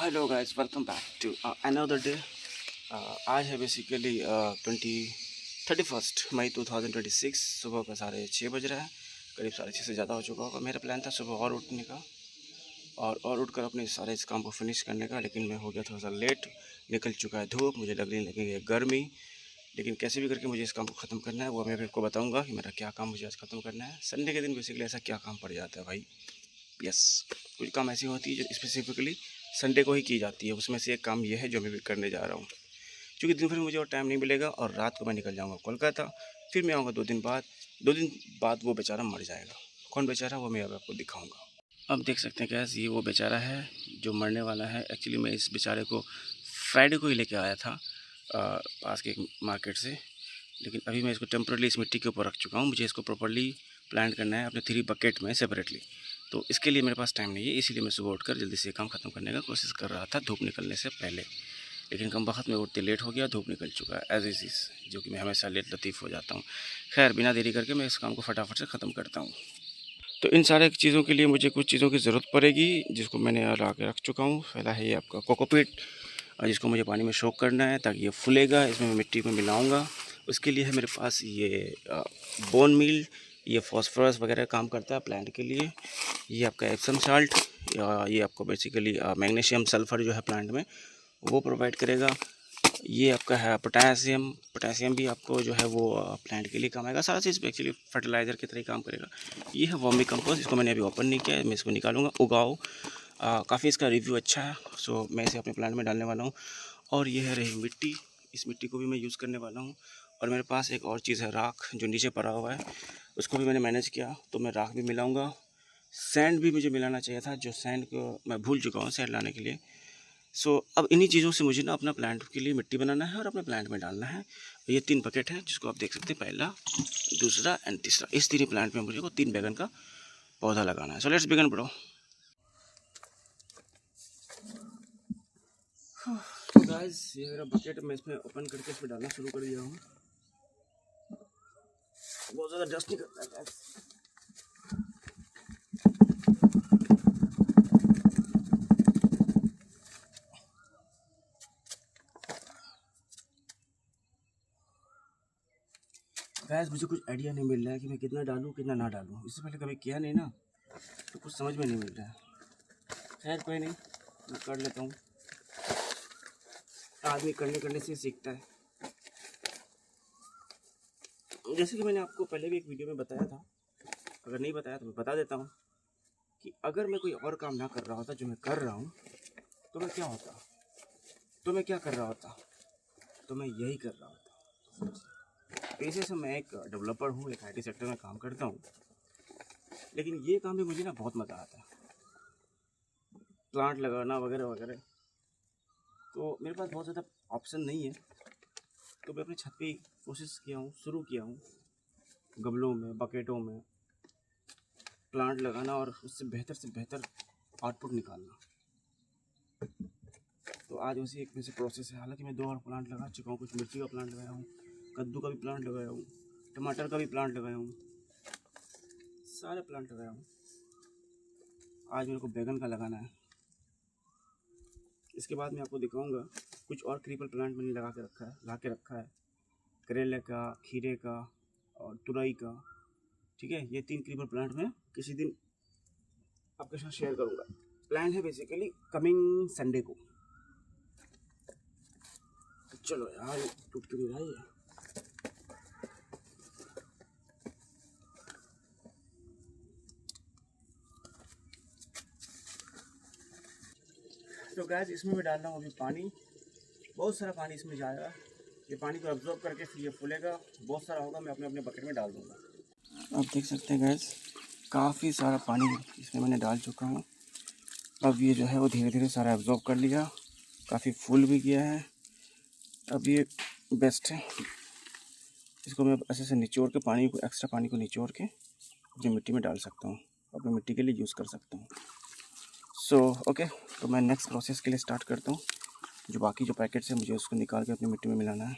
Hello guys, welcome back to another day. आज है basically 31 मई 2026। सुबह का 6:30 बज रहा है। करीब 6:30 से ज़्यादा हो चुका होगा। मेरा प्लान था सुबह और उठने का और उठकर अपने सारे इस काम को फिनिश करने का, लेकिन मैं हो गया थोड़ा सा लेट। निकल चुका है धूप, मुझे लगने लगी है गर्मी। लेकिन कैसे भी करके मुझे इस काम को ख़त्म करना है, वो मैं आपको बताऊँगा कि मेरा क्या काम मुझे आज ख़त्म करना है। संडे के दिन बेसिकली ऐसा क्या काम पड़ जाता है भाई। यस, कुछ काम ऐसी होती है जो स्पेसिफिकली संडे को ही की जाती है। उसमें से एक काम ये है जो मैं भी करने जा रहा हूँ, क्योंकि दिन भर मुझे और टाइम नहीं मिलेगा और रात को मैं निकल जाऊँगा कोलकाता। फिर मैं आऊँगा 2 दिन बाद। 2 दिन बाद वो बेचारा मर जाएगा। कौन बेचारा, वो मैं अब आपको दिखाऊँगा। अब देख सकते हैं गैस, ये वो बेचारा है जो मरने वाला है। एक्चुअली मैं इस बेचारे को फ्राइडे को ही लेके आया था पास के एक मार्केट से, लेकिन अभी मैं इसको टेम्परली इस मिट्टी के ऊपर रख चुका हूँ। मुझे इसको प्रॉपर्ली प्लांट करना है अपने 3 बकेट में सेपरेटली। तो इसके लिए मेरे पास टाइम नहीं है, इसीलिए मैं सुबह उठकर जल्दी से काम ख़त्म करने का कोशिश कर रहा था धूप निकलने से पहले। लेकिन कम वक्त में उठते लेट हो गया, धूप निकल चुका है एज इज़, जो कि मैं हमेशा लेट लतीफ़ हो जाता हूँ। खैर, बिना देरी करके मैं इस काम को फटाफट से ख़त्म करता हूँ। तो इन सारे चीज़ों के लिए मुझे कुछ चीज़ों की ज़रूरत पड़ेगी, जिसको मैंने ला के रख चुका हूँ। पहला है ये आपका कोकोपीट, जिसको मुझे पानी में सोक करना है ताकि ये फूलेगा। इसमें मैं मिट्टी में मिलाऊंगा। उसके लिए है मेरे पास ये बोन मील, ये फास्फोरस वगैरह काम करता है प्लांट के लिए। ये आपका एप्सम साल्ट, ये आपको बेसिकली मैग्नीशियम सल्फ़र जो है प्लांट में वो प्रोवाइड करेगा। ये आपका है पोटासियम। पोटासियम भी आपको जो है वो प्लांट के लिए काम आएगा। सारा चीज़ एक्चुअली फर्टिलाइज़र की तरह ही काम करेगा। ये है वर्मी कंपोस्ट, इसको मैंने अभी ओपन नहीं किया है, मैं इसको निकालूंगा। उगाओ, काफ़ी इसका रिव्यू अच्छा है, सो मैं इसे अपने प्लांट में डालने वाला हूँ। और ये है रही मिट्टी, इस मिट्टी को भी मैं यूज़ करने वाला हूँ। और मेरे पास एक और चीज़ है राख, जो नीचे पड़ा हुआ है, उसको भी मैंने मैनेज किया, तो मैं राख भी मिलाऊँगा। सैंड भी मुझे मिलाना चाहिए था, जो सैंड को मैं भूल चुका हूँ सैंड लाने के लिए। सो अब इन्हीं चीज़ों से मुझे ना अपना प्लांट के लिए मिट्टी बनाना है और अपने प्लांट में डालना है। ये 3 बकेट हैं, जिसको आप देख सकते हैं, पहला, दूसरा एंड तीसरा। इस 3 प्लांट में मुझे को 3 बैगन का पौधा लगाना है। So let's begin bro. तो गाइस, ये मेरा बकेट मैं इसमें ओपन करके इसमें डालना शुरू कर दिया हूँ। बहुत ज़्यादा डस्ट नहीं करता है गाइस। गैस, मुझे कुछ आइडिया नहीं मिल रहा है कि मैं कितना डालूँ कितना ना डालूँ। इससे पहले कभी किया नहीं ना, तो कुछ समझ में नहीं मिल रहा है। खैर कोई नहीं, मैं कर लेता हूँ। आदमी करने से सीखता है। जैसे कि मैंने आपको पहले भी एक वीडियो में बताया था, अगर नहीं बताया तो मैं बता देता हूँ, कि अगर मैं कोई और काम ना कर रहा होता जो मैं कर रहा हूँ, तो मैं क्या होता, तो मैं क्या कर रहा होता, तो मैं यही कर रहा होता। पेशे से मैं एक डेवलपर हूँ, एक IT सेक्टर में काम करता हूँ, लेकिन ये काम में मुझे ना बहुत मज़ा आता है, प्लांट लगाना वगैरह वगैरह। तो मेरे पास बहुत ज़्यादा ऑप्शन नहीं है, तो मैं अपनी छत पे कोशिश किया हूँ, शुरू किया हूँ, गमलों में, बकेटों में प्लांट लगाना और उससे बेहतर आउटपुट निकालना। तो आज उसी एक में से प्रोसेस है। हालांकि मैं 2 और प्लांट लगा चुका हूँ, कुछ मिर्ची का प्लांट लगाया हूँ, कद्दू का भी प्लांट लगाया हूँ, टमाटर का भी प्लांट लगाया हूँ, सारे प्लांट लगाया हूँ। आज मेरे को बैगन का लगाना है। इसके बाद मैं आपको दिखाऊंगा कुछ और क्रीपर प्लांट मैंने ला के रखा है, करेले का, खीरे का और तुरई का। ठीक है, ये 3 क्रीपर प्लांट मैं किसी दिन आपके साथ शेयर करूँगा। प्लान है बेसिकली कमिंग संडे को। चलो यार, टूट क्यों नहीं रहा है। तो गैस, इसमें मैं डाल रहा हूँ अभी पानी। बहुत सारा पानी इसमें जाएगा। ये पानी को एब्जॉर्ब करके फिर ये फूलेगा, बहुत सारा होगा, मैं अपने अपने बकेट में डाल दूँगा। आप देख सकते हैं गैस, काफ़ी सारा पानी इसमें मैंने डाल चुका हूँ। अब ये जो है वो धीरे धीरे सारा एब्जॉर्ब कर लिया, काफ़ी फूल भी गया है। अब ये बेस्ट है। इसको मैं ऐसे से निचोड़ के पानी को, एक्स्ट्रा पानी को निचोड़ के अपनी मिट्टी में डाल सकता हूँ, अपनी मिट्टी के लिए यूज़ कर सकता हूँ। सो ओके, तो मैं नेक्स्ट प्रोसेस के लिए स्टार्ट करता हूँ। जो बाकी जो पैकेट्स है, मुझे उसको निकाल के अपनी मिट्टी में मिलाना है।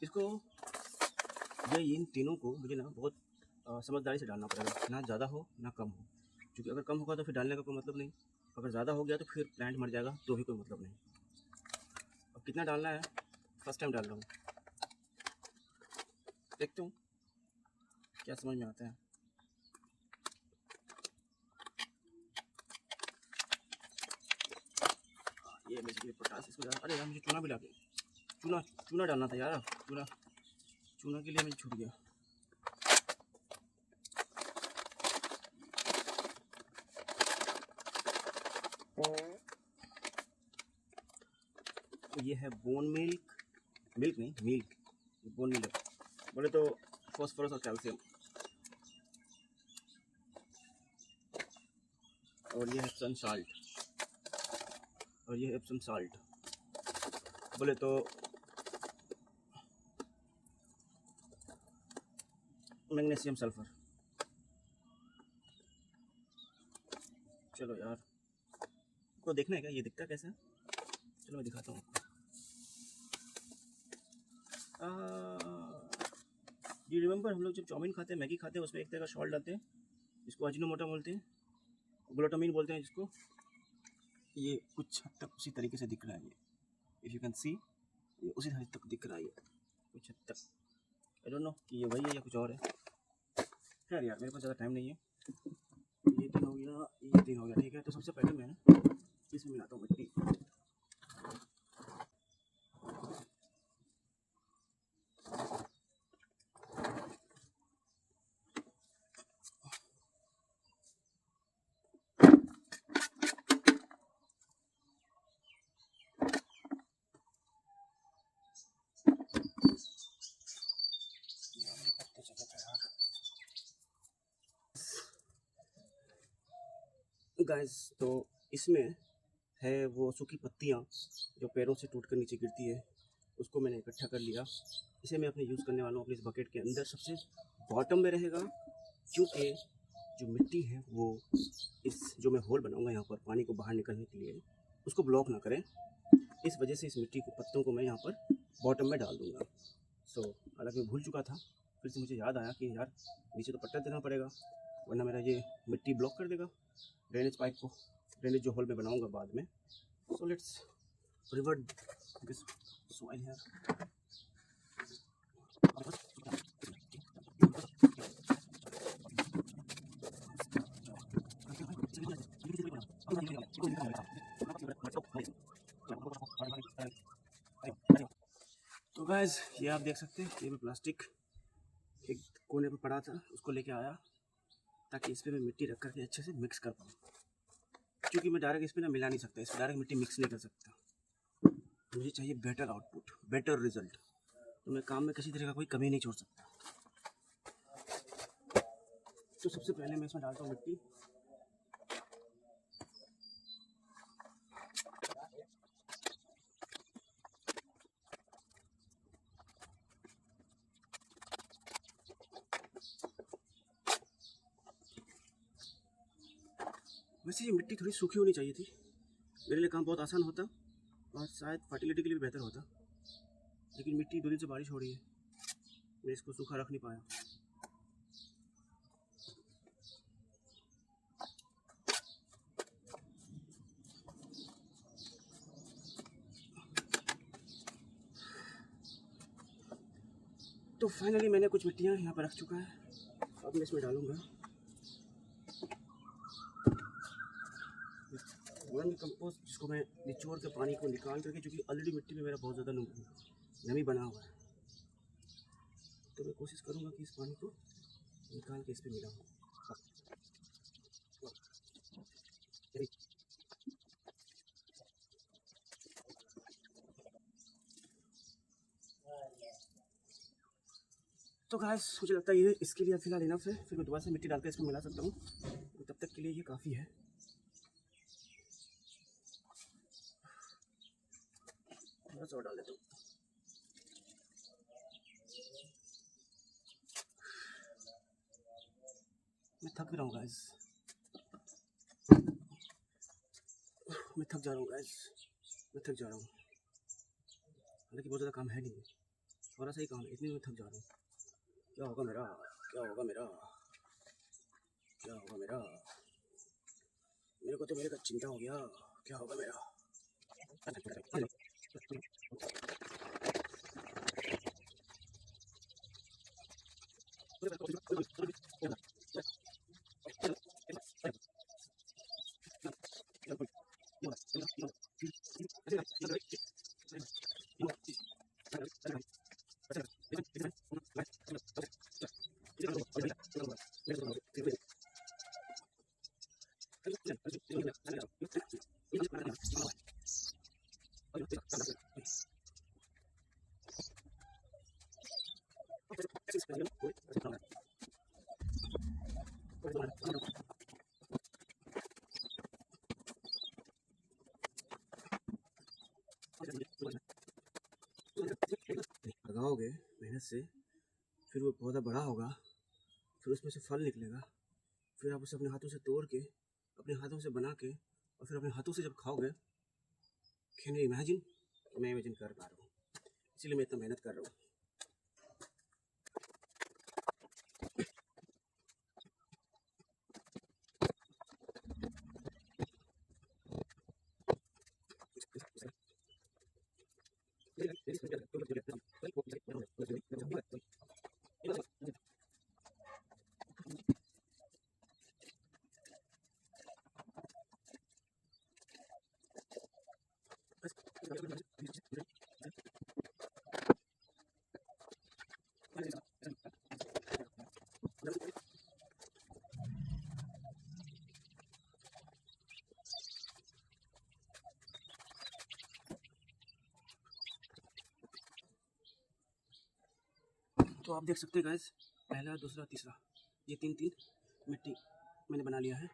इसको ये इन तीनों को मुझे ना बहुत समझदारी से डालना पड़ेगा, ना ज़्यादा हो ना कम हो, क्योंकि अगर कम होगा तो फिर डालने का कोई मतलब नहीं, अगर ज़्यादा हो गया तो फिर प्लांट मर जाएगा तो भी कोई मतलब नहीं। अब कितना डालना है, फर्स्ट टाइम डाल रहा हूँ, देखते हूँ क्या समझ में आता है। ये बेसिकली पोटास इसको अरे यार मुझे चूना भी डाल चूना डालना था यार, चूना के लिए मुझे छूट गया। ये है बोन मिल्क नहीं मिल्क, बोन मिल्क बोले तो फॉस्फोरस और कैल्शियम, और ये है एप्सम साल्ट, और ये है एप्सम साल्ट बोले तो मैग्नीशियम सल्फर। चलो यार को देखना है क्या ये दिखता कैसा है, चलो मैं दिखाता हूँ आपको। ये रिमेंबर हम लोग जब चाउमीन खाते हैं, मैगी खाते हैं, उसमें एक तरह का सॉल्ट डालते हैं जिसको अजीनोमोटो बोलते हैं, ग्लूटामीन बोलते हैं जिसको। ये कुछ हद तक उसी तरीके से दिख रहा है, ये इफ़ यू कैन सी ये उसी हद तक दिख रहा है, ये कुछ हद तक। आई डोंट नो कि ये वही है या कुछ और है। खैर यार मेरे पास ज़्यादा टाइम नहीं है। ये दिन हो गया, ये दिन हो गया, ठीक है। तो सबसे पहले मैं इसमें मिलाता हूँ मिट्टी। गाइस तो इसमें है वो सूखी पत्तियाँ जो पैरों से टूट कर नीचे गिरती है, उसको मैंने इकट्ठा कर लिया। इसे मैं अपने यूज़ करने वाला हूँ अपने इस बकेट के अंदर, सबसे बॉटम में रहेगा, क्योंकि जो मिट्टी है वो इस जो मैं होल बनाऊंगा यहाँ पर पानी को बाहर निकलने के लिए, उसको ब्लॉक ना करें, इस वजह से इस मिट्टी को पत्तों को मैं यहाँ पर बॉटम में डाल दूँगा। सो हालांकि मैं भूल चुका था, फिर से मुझे याद आया कि यार नीचे तो पट्टा देना पड़ेगा वरना मेरा ये मिट्टी ब्लॉक कर देगा ड्रेनेज पाइप को, ड्रेनेज जो होल में बनाऊंगा बाद में। So let's revert this soil here. तो गाइस ये आप देख सकते हैं, ये मैं प्लास्टिक एक कोने पर पड़ा था उसको लेके आया ताकि इस पर मैं मिट्टी रख करके अच्छे से मिक्स कर पाऊँ, क्योंकि मैं डायरेक्ट इस पर ना मिला नहीं सकता, इस पर डायरेक्ट मिट्टी मिक्स नहीं कर सकता। मुझे चाहिए बेटर आउटपुट, बेटर रिजल्ट, तो मैं काम में किसी तरह का कोई कमी नहीं छोड़ सकता। तो सबसे पहले मैं इसमें डालता हूँ मिट्टी। वैसे ये मिट्टी थोड़ी सूखी होनी चाहिए थी, मेरे लिए काम बहुत आसान होता और शायद फर्टिलिटी के लिए भी बेहतर होता, लेकिन मिट्टी 2 दिन से बारिश हो रही है, मैं इसको सूखा रख नहीं पाया। तो फाइनली मैंने कुछ मिट्टियाँ यहाँ पर रख चुका है, अब मैं इसमें डालूँगा वर्मी कंपोस्ट, जिसको मैं निचोड़ के पानी को निकाल करके, क्योंकि ऑलरेडी मिट्टी में मेरा बहुत ज़्यादा नमी बना हुआ है, तो मैं कोशिश करूँगा कि इस पानी को निकाल के इस पर मिलाऊँ। तो गाइस मुझे लगता है ये इसके लिए फिलहाल इनफ है, फिर मैं दोबारा से मिट्टी डाल के इसको मिला सकता हूँ, तो तब तक के लिए ये काफ़ी है। थोड़ा सा और डाल देता हूँ। मैं थक भी रहा हूँ गाइस, मैं थक जा रहा हूँ गाइस, मैं थक जा रहा हूँ। हालांकि बहुत ज़्यादा काम है नहीं, थोड़ा सा ही काम है, इतनी में थक जा रहा हूँ। क्या होगा मेरा, क्या होगा मेरा, क्या होगा मेरा, मेरे को तो मेरे का चिंता हो गया, क्या होगा मेरा। लगाओगे मेहनत से, फिर वो पौधा बड़ा होगा, फिर उसमें से फल निकलेगा, फिर आप उसे अपने हाथों से तोड़ के, अपने हाथों से बना के, और फिर अपने हाथों से जब खाओगे, कैन यू इमेजिन। मैं इमेजिन कर पा रहा हूँ, इसलिए मैं इतना मेहनत कर रहा हूँ। तो आप देख सकते हैं गाइस, पहला, दूसरा, तीसरा, ये तीन तीन मिट्टी मैंने बना लिया है।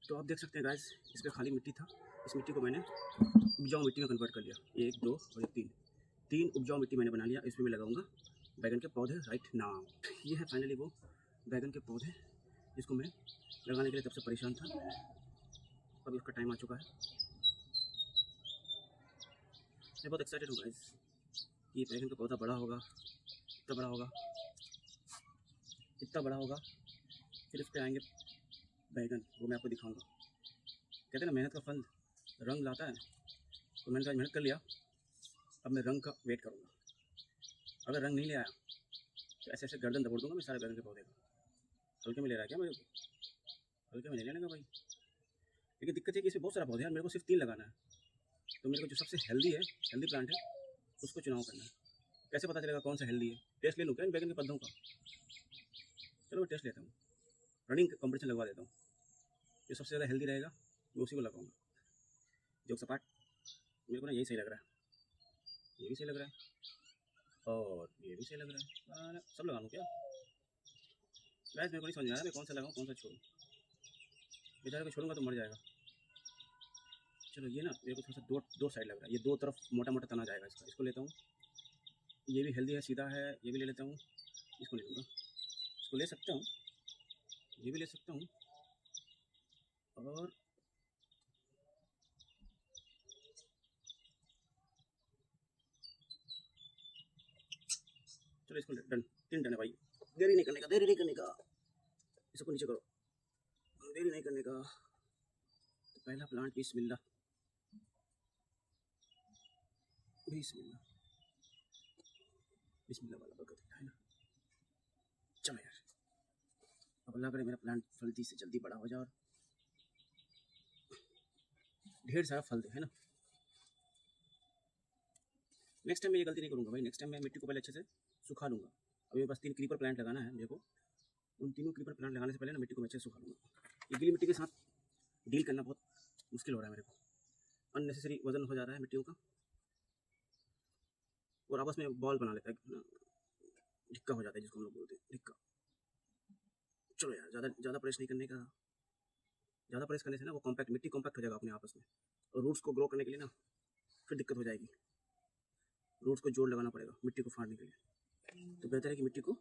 तो आप देख सकते हैं गाइस, इस पर खाली मिट्टी था, इस मिट्टी को मैंने उपजाऊ मिट्टी में कन्वर्ट कर लिया। 1 2 और ये 3 उपजाऊ मिट्टी मैंने बना लिया। इसमें मैं लगाऊंगा बैगन के पौधे राइट नाउ। ये है फाइनली वो बैगन के पौधे जिसको मैं लगाने के लिए तब से परेशान था। अब इसका टाइम आ चुका है। मैं बहुत एक्साइटेड हूँ गाइस कि बैगन का पौधा बड़ा होगा, इतना बड़ा होगा, इतना बड़ा होगा, फिर इस पर आएंगे बैगन, वो मैं आपको दिखाऊंगा। कहते हैं ना, मेहनत का फल रंग लाता है। तो मैंने आज मेहनत कर लिया, अब मैं रंग का वेट करूँगा। अगर रंग नहीं ले आया तो ऐसे ऐसे गर्दन दबोड़ दूंगा मैं सारे बैगन के पौधे का। हल्के में ले रहा है क्या मेरे को? हल्के में नहीं लेने का भाई। लेकिन दिक्कत है कि इसमें बहुत सारा पौधे हैं, मेरे को सिर्फ 3 लगाना है। तो मेरे को जो सबसे हेल्दी है, हेल्दी प्लांट है, उसको चुनाव करना है। कैसे पता चलेगा कौन सा हेल्दी है? टेस्ट ले लूँ क्या इन बैगन के पौधों का? चलो मैं टेस्ट लेता हूँ, रनिंग कॉम्पिटिशन लगवा देता हूँ। जो सबसे ज़्यादा हेल्दी रहेगा मैं उसी को लगाऊंगा। जो सपाट, मेरे को ना यही सही लग रहा है, ये भी सही लग रहा है और ये भी सही लग रहा है। सब लगा लूँ क्या? गैस मेरे को नहीं समझ में आ रहा मैं कौन सा लगाऊँ कौन सा छोड़ूँ। बेचारे को छोड़ूंगा तो मर जाएगा। चलो ये ना मेरे को थोड़ा सा दो साइड लग रहा है, ये दो तरफ मोटा मोटा तना जाएगा इसका। इसको लेता हूँ, ये भी हेल्दी है, सीधा है, ये भी ले लेता हूँ। इसको ले लूँगा, इसको ले सकता हूँ, ये भी ले सकता हूँ। और चलो इसको डन, 3 डन है भाई। देरी नहीं करने का, देरी नहीं करने का। इसको नीचे करो, देरी नहीं करने का। तो पहला प्लांट बिस्मिल्लाह, बिस्मिल्लाह, बिस्मिल्लाह वाला बरकत है ना। चलो यार, अब अल्लाह करे मेरा प्लांट जल्दी से जल्दी बड़ा हो जाए और ढेर सारा फल दे, है ना। नेक्स्ट टाइम मैं ये गलती नहीं करूँगा भाई। नेक्स्ट टाइम मैं मिट्टी को पहले अच्छे से सुखा लूँगा। अभी मेरे पास 3 क्रीपर प्लांट लगाना है मेरे को। उन तीनों क्रीपर प्लांट लगाने से पहले ना मिट्टी को मैं अच्छे से सुखा लूँगा। ये गीली मिट्टी के साथ डील करना बहुत मुश्किल हो रहा है मेरे को। अननेसेसरी वजन हो जा रहा है मिट्टियों का और आपस में बॉल बना लेता है, ढिक्का हो जाता है जिसको हम लोग बोलते हैं, ढिक्का। चलो यार, ज़्यादा प्रेस नहीं करने का। ज़्यादा प्रेस करने से ना वो कॉम्पैक्ट, मिट्टी कॉम्पैक्ट हो जाएगा अपने आपस में, और रूट्स को ग्रो करने के लिए ना फिर दिक्कत हो जाएगी। रूट्स को जोड़ लगाना पड़ेगा मिट्टी को फाड़ने के लिए। तो बेहतर है कि मिट्टी को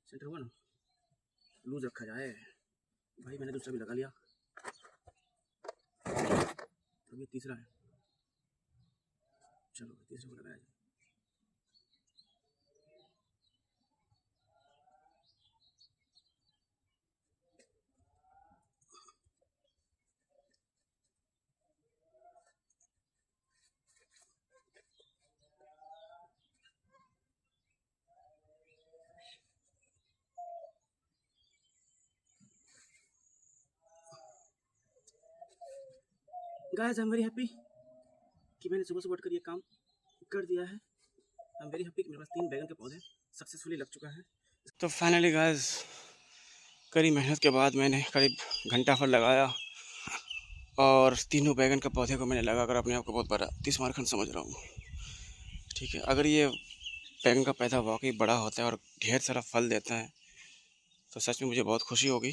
सेंटर हुआ ना, लूज रखा जाए भाई। मैंने दूसरा भी लगा लिया, अब ये तीसरा है। चलो तीसरे को लगाया जाए। Guys I am very happy कि मैंने सुबह सुबह उठकर ये काम कर दिया है। आई एम वेरी हैप्पी कि मेरे पास 3 बैगन के पौधे सक्सेसफुली लग चुका है। तो फाइनली गाइस कड़ी मेहनत के बाद मैंने करीब घंटा भर लगाया और तीनों बैगन के पौधे को मैंने लगाकर अपने आप को बहुत बड़ा तीसमारखंड समझ रहा हूँ। ठीक है, अगर ये बैगन का पौधा वाकई बड़ा होता है और ढेर सारा फल देता है तो सच में मुझे बहुत खुशी होगी।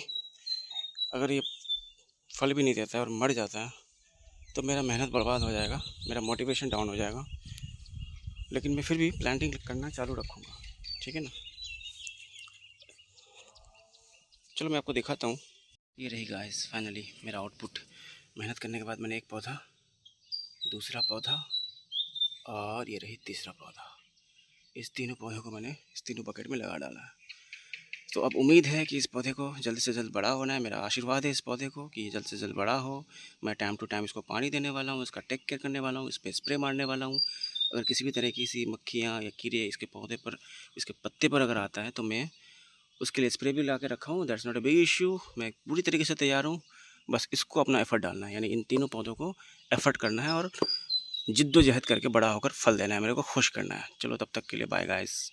अगर ये फल भी नहीं देता है और मर जाता है तो मेरा मेहनत बर्बाद हो जाएगा, मेरा मोटिवेशन डाउन हो जाएगा। लेकिन मैं फिर भी प्लांटिंग करना चालू रखूँगा, ठीक है ना। चलो मैं आपको दिखाता हूँ। ये रही गाइस फाइनली मेरा आउटपुट। मेहनत करने के बाद मैंने एक पौधा, दूसरा पौधा और ये रही तीसरा पौधा। इस तीनों पौधों को मैंने इस तीनों बकेट में लगा डाला है। तो अब उम्मीद है कि इस पौधे को जल्द से जल्द बड़ा होना है। मेरा आशीर्वाद है इस पौधे को कि ये जल्द से जल्द बड़ा हो। मैं टाइम टू टाइम इसको पानी देने वाला हूँ, इसका टेक केयर करने वाला हूँ, इस पर स्प्रे मारने वाला हूँ। अगर किसी भी तरह की सी मक्खियाँ या कीड़े इसके पौधे पर, इसके पत्ते पर अगर आता है तो मैं उसके लिए स्प्रे भी ला के रखा हूँ। That's not a big issue. मैं पूरी तरीके से तैयार हूँ, बस इसको अपना एफर्ट डालना है। यानी इन तीनों पौधों को एफर्ट करना है और जिद्दोजहद करके बड़ा होकर फल देना है, मेरे को खुश करना है। चलो तब तक के लिए बाय गाइस।